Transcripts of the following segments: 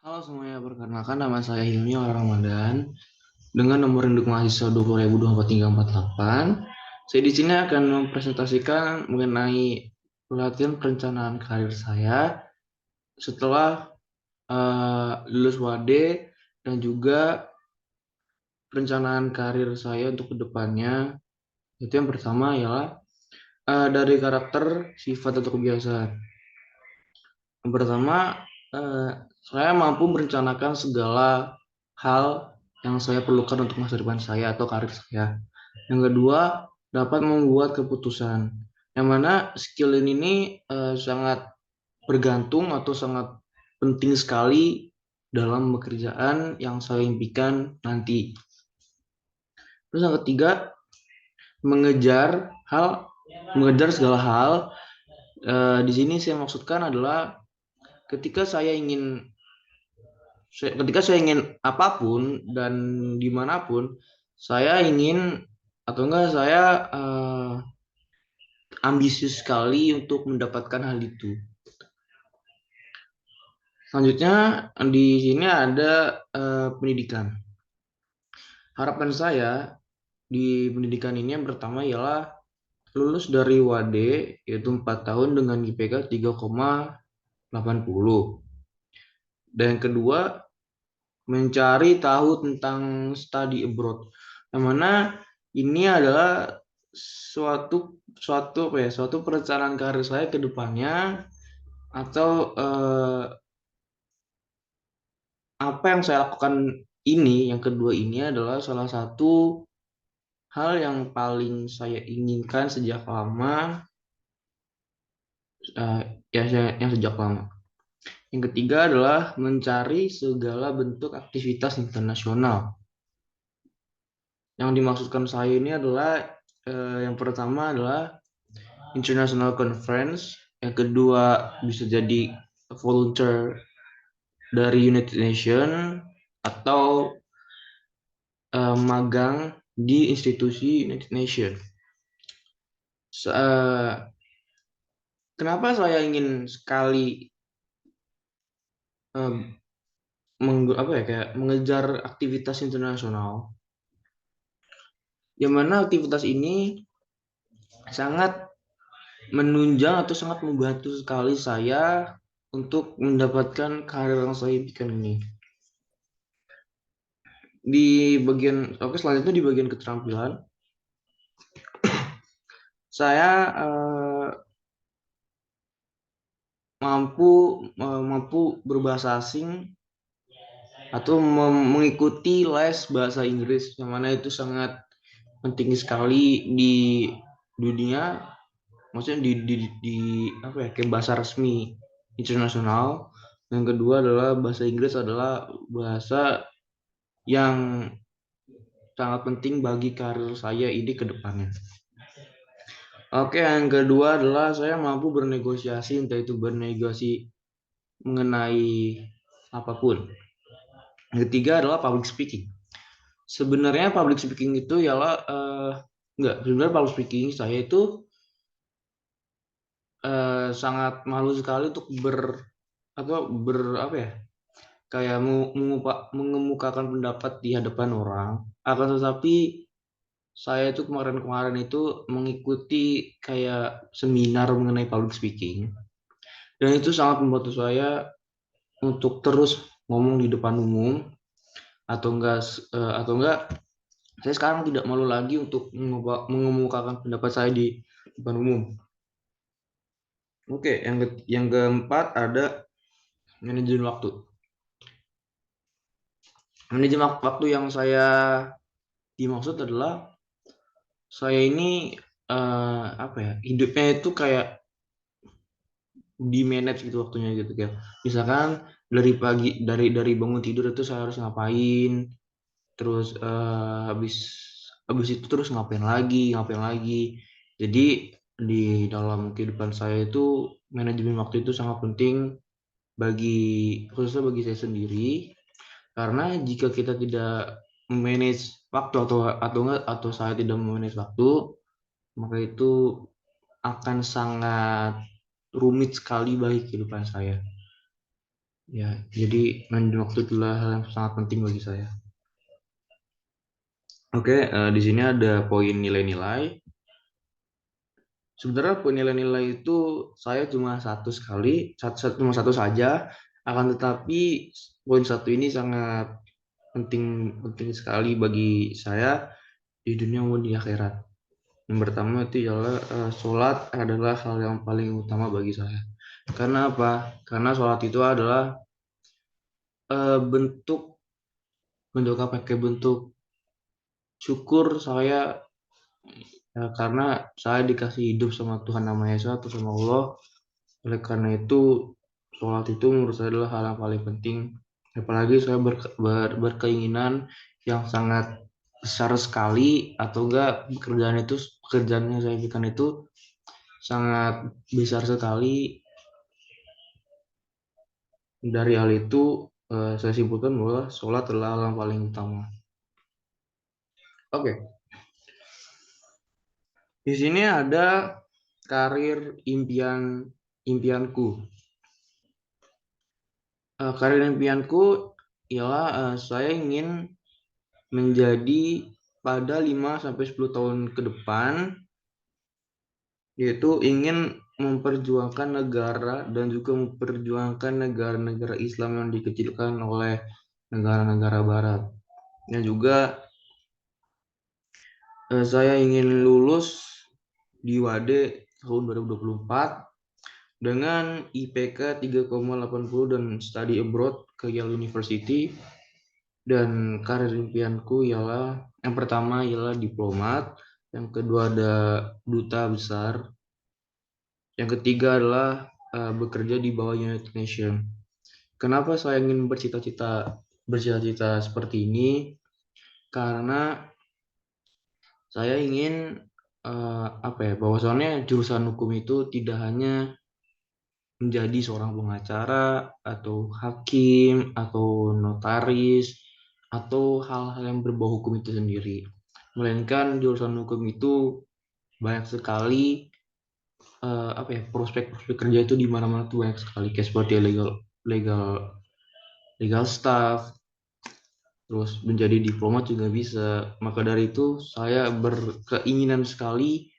Halo semuanya, perkenalkan nama saya Hilmi Ramadan dengan nomor induk mahasiswa 20.02348. Saya di sini akan mempresentasikan mengenai pelatihan perencanaan karir saya setelah lulus WAD dan juga perencanaan karir saya untuk kedepannya. Itu yang pertama ialah dari karakter, sifat atau kebiasaan. Yang pertama, eh, saya mampu merencanakan segala hal yang saya perlukan untuk masa depan saya atau karir saya. Yang kedua, dapat membuat keputusan. Yang mana skill ini sangat bergantung atau sangat penting sekali dalam pekerjaan yang saya impikan nanti. Terus yang ketiga, mengejar hal, mengejar segala hal. Di sini saya maksudkan adalah ketika saya ingin ketika saya ingin apapun dan dimanapun, saya ingin atau enggak saya ambisius sekali untuk mendapatkan hal itu. Selanjutnya di sini ada pendidikan. Harapan saya di pendidikan ini yang pertama ialah lulus dari WAD yaitu 4 tahun dengan IPK 3,80. Dan yang kedua mencari tahu tentang study abroad. Yang mana ini adalah suatu perencanaan karir saya ke depannya atau apa yang saya lakukan ini yang kedua ini adalah salah satu hal yang paling saya inginkan sejak lama eh, yang sejak lama. Yang ketiga adalah mencari segala bentuk aktivitas internasional. Yang dimaksudkan saya ini adalah yang pertama adalah international conference, yang kedua bisa jadi volunteer dari United Nations atau magang di institusi United Nations. Kenapa saya ingin sekali um, kayak mengejar aktivitas internasional? Yang mana aktivitas ini sangat menunjang atau sangat membantu sekali saya untuk mendapatkan karir yang saya impikan ini. Selanjutnya di bagian keterampilan, saya mampu mampu berbahasa asing atau mengikuti les bahasa Inggris, yang mana itu sangat penting sekali di dunia, maksudnya di apa ya, kayak bahasa resmi internasional. Yang kedua adalah bahasa Inggris adalah bahasa yang sangat penting bagi karir saya ini ke depannya. Oke, yang kedua adalah saya mampu bernegosiasi, entah itu bernegosiasi mengenai apapun. Yang ketiga adalah public speaking. Sebenarnya public speaking itu ialah sebenarnya public speaking saya itu sangat malu sekali untuk apa ya, kayak mengemukakan pendapat di hadapan orang. Akan tetapi saya itu kemarin-kemarin itu mengikuti kayak seminar mengenai public speaking dan itu sangat membantu saya untuk terus ngomong di depan umum atau enggak saya sekarang tidak malu lagi untuk mengemukakan pendapat saya di depan umum. Oke, yang keempat ada manajemen waktu. Manajemen waktu yang saya dimaksud adalah saya ini apa ya, hidupnya itu kayak di manage gitu waktunya gitu ya. Misalkan dari bangun tidur itu saya harus ngapain, terus habis itu terus ngapain lagi. Jadi di dalam kehidupan saya itu manajemen waktu itu sangat penting khususnya bagi saya sendiri, karena jika kita tidak manage waktu atau saya tidak memanage waktu, maka itu akan sangat rumit sekali bagi kehidupan saya. Ya, jadi manajemen waktu adalah hal yang sangat penting bagi saya. Oke, di sini ada poin nilai-nilai. Sebenarnya poin nilai-nilai itu saya cuma satu sekali, cuma satu saja. Akan tetapi poin satu ini sangat penting penting sekali bagi saya di dunia maupun di akhirat. Yang pertama itu ialah sholat adalah hal yang paling utama bagi saya. Karena apa? Karena sholat itu adalah bentuk bentuk apa? Kayak bentuk syukur saya, ya, karena saya dikasih hidup sama Tuhan Nama Esa atau sama Allah. Oleh karena itu, sholat itu menurut saya adalah hal yang paling penting. Apalagi saya berkeinginan yang sangat besar sekali, atau enggak pekerjaan yang saya berikan itu sangat besar sekali. Dari hal itu, saya simpulkan bahwa sholat adalah hal yang paling utama. Oke, di sini ada karir impianku. Karir impianku ialah saya ingin menjadi pada 5 sampai 10 tahun ke depan, yaitu ingin memperjuangkan negara dan juga memperjuangkan negara-negara Islam yang dikecilkan oleh negara-negara barat. Dan juga saya ingin lulus di WADE tahun 2024 dengan IPK 3,80 dan study abroad ke Yale University. Dan karir impianku ialah yang pertama ialah diplomat, yang kedua ada duta besar, yang ketiga adalah bekerja di bawah United Nations. Kenapa saya ingin bercita-cita seperti ini? Karena saya ingin apa ya, bahwasannya jurusan hukum itu tidak hanya menjadi seorang pengacara atau hakim atau notaris atau hal-hal yang berbau hukum itu sendiri, melainkan jurusan hukum itu banyak sekali apa ya, prospek-prospek kerja itu di mana-mana tuh banyak sekali, kayak seperti legal legal legal staff, terus menjadi diplomat juga bisa. Maka dari itu saya berkeinginan sekali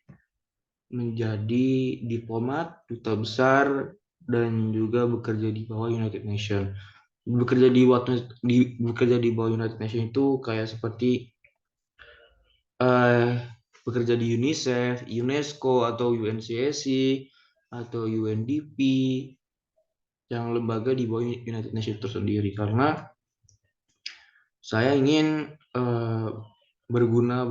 menjadi diplomat, duta besar, dan juga bekerja di bawah United Nations. Bekerja di bawah United Nations itu kayak seperti eh, bekerja di UNICEF, UNESCO atau UNCSC atau UNDP, yang lembaga di bawah United Nations tersendiri, karena saya ingin berguna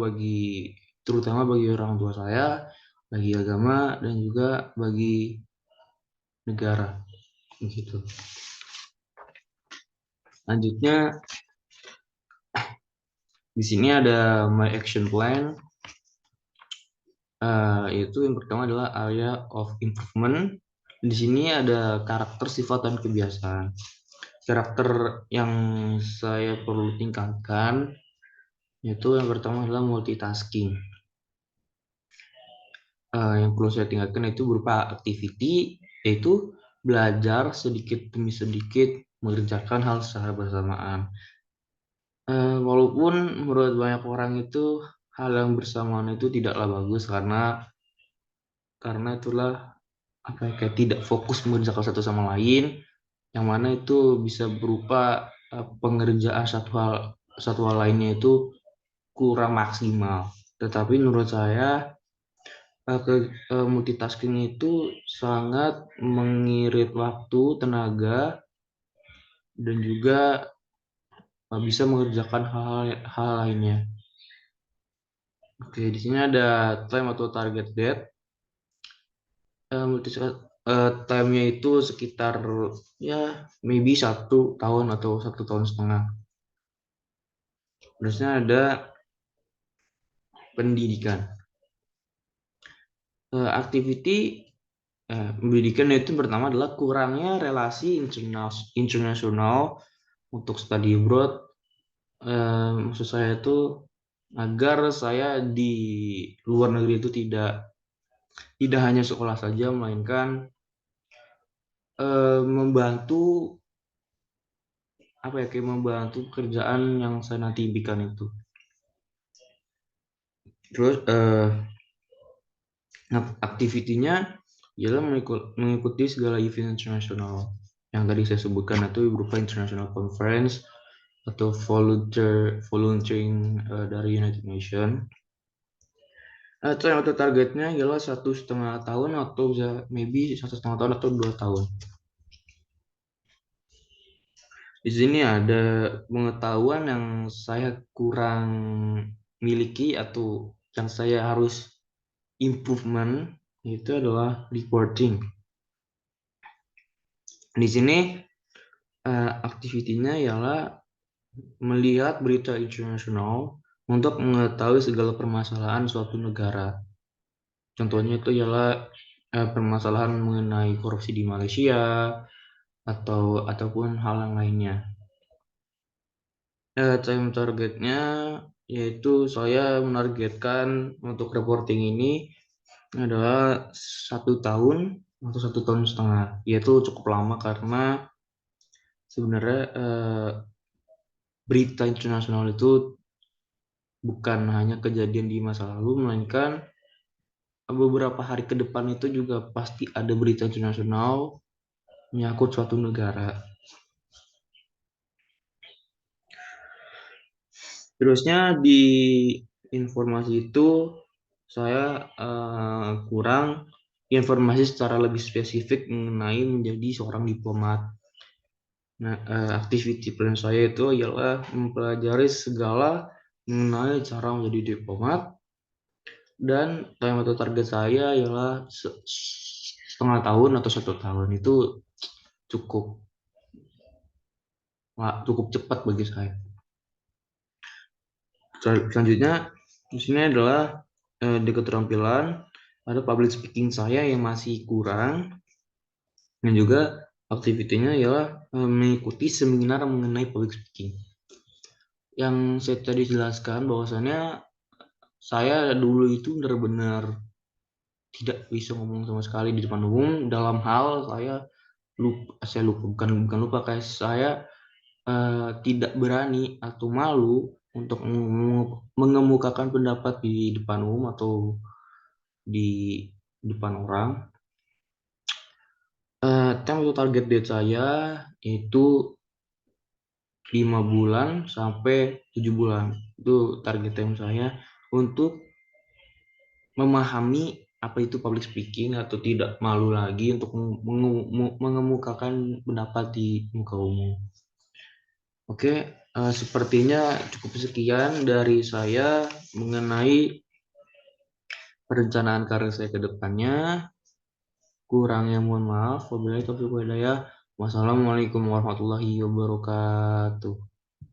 terutama bagi orang tua saya, bagi agama, dan juga bagi negara gitu. Selanjutnya di sini ada my action plan. Yaitu yang pertama adalah area of improvement. Di sini ada karakter, sifat, dan kebiasaan. Karakter yang saya perlu tingkatkan yaitu yang pertama adalah multitasking. Yang perlu saya tingkatkan itu berupa activity, yaitu belajar sedikit demi sedikit mengerjakan hal secara bersamaan. Walaupun menurut banyak orang itu hal yang bersamaan itu tidaklah bagus, karena itulah apa ya, kayak tidak fokus mengerjakan satu sama lain, yang mana itu bisa berupa pengerjaan satu hal lainnya itu kurang maksimal. Tetapi menurut saya multitasking itu sangat mengirit waktu, tenaga, dan juga bisa mengerjakan hal lainnya. Oke, di sini ada time atau target date. Time-nya itu sekitar ya maybe 1 tahun atau 1 tahun setengah. Terusnya ada pendidikan. Activity pendidikan itu pertama adalah kurangnya relasi internasional untuk study abroad. Maksud saya itu agar saya di luar negeri itu tidak hanya sekolah saja, melainkan membantu kayak membantu pekerjaan yang saya nanti impikan itu. Terus aktivitinya ialah mengikuti segala event internasional yang tadi saya sebutkan, itu berupa international conference atau volunteering dari United Nations. Atau targetnya ialah 1,5 tahun atau bisa maybe 1,5 tahun atau 2 tahun. Di sini ada pengetahuan yang saya kurang miliki atau yang saya harus improvement, itu adalah reporting. Di sini aktivitinya ialah melihat berita internasional untuk mengetahui segala permasalahan suatu negara. Contohnya itu ialah permasalahan mengenai korupsi di Malaysia ataupun hal yang lainnya. Time targetnya yaitu saya menargetkan untuk reporting ini adalah 1 tahun atau 1,5 tahun, yaitu cukup lama karena sebenarnya berita internasional itu bukan hanya kejadian di masa lalu, melainkan beberapa hari ke depan itu juga pasti ada berita internasional menyangkut suatu negara. Terusnya di informasi itu saya kurang informasi secara lebih spesifik mengenai menjadi seorang diplomat. Nah, activity plan saya itu ialah mempelajari segala mengenai cara menjadi diplomat, dan time atau target saya ialah 1,5 tahun atau 1 tahun. Itu cukup cukup cepat bagi saya. Selanjutnya di sini adalah di keterampilan ada public speaking saya yang masih kurang, dan juga aktivitinya ialah mengikuti seminar mengenai public speaking. Yang saya tadi jelaskan bahwasannya saya dulu itu benar-benar tidak bisa ngomong sama sekali di depan umum. Dalam hal saya lupa, bukan lupa, kayak saya tidak berani atau malu untuk mengemukakan pendapat di depan umum atau di depan orang. Target date saya itu 5 bulan sampai 7 bulan. Itu target time saya untuk memahami apa itu public speaking atau tidak malu lagi untuk mengemukakan pendapat di muka umum. Oke, sepertinya cukup sekian dari saya mengenai perencanaan karir saya ke depannya. Kurangnya mohon maaf. Wabillahi taufiq wal hidayah. Wassalamualaikum warahmatullahi wabarakatuh.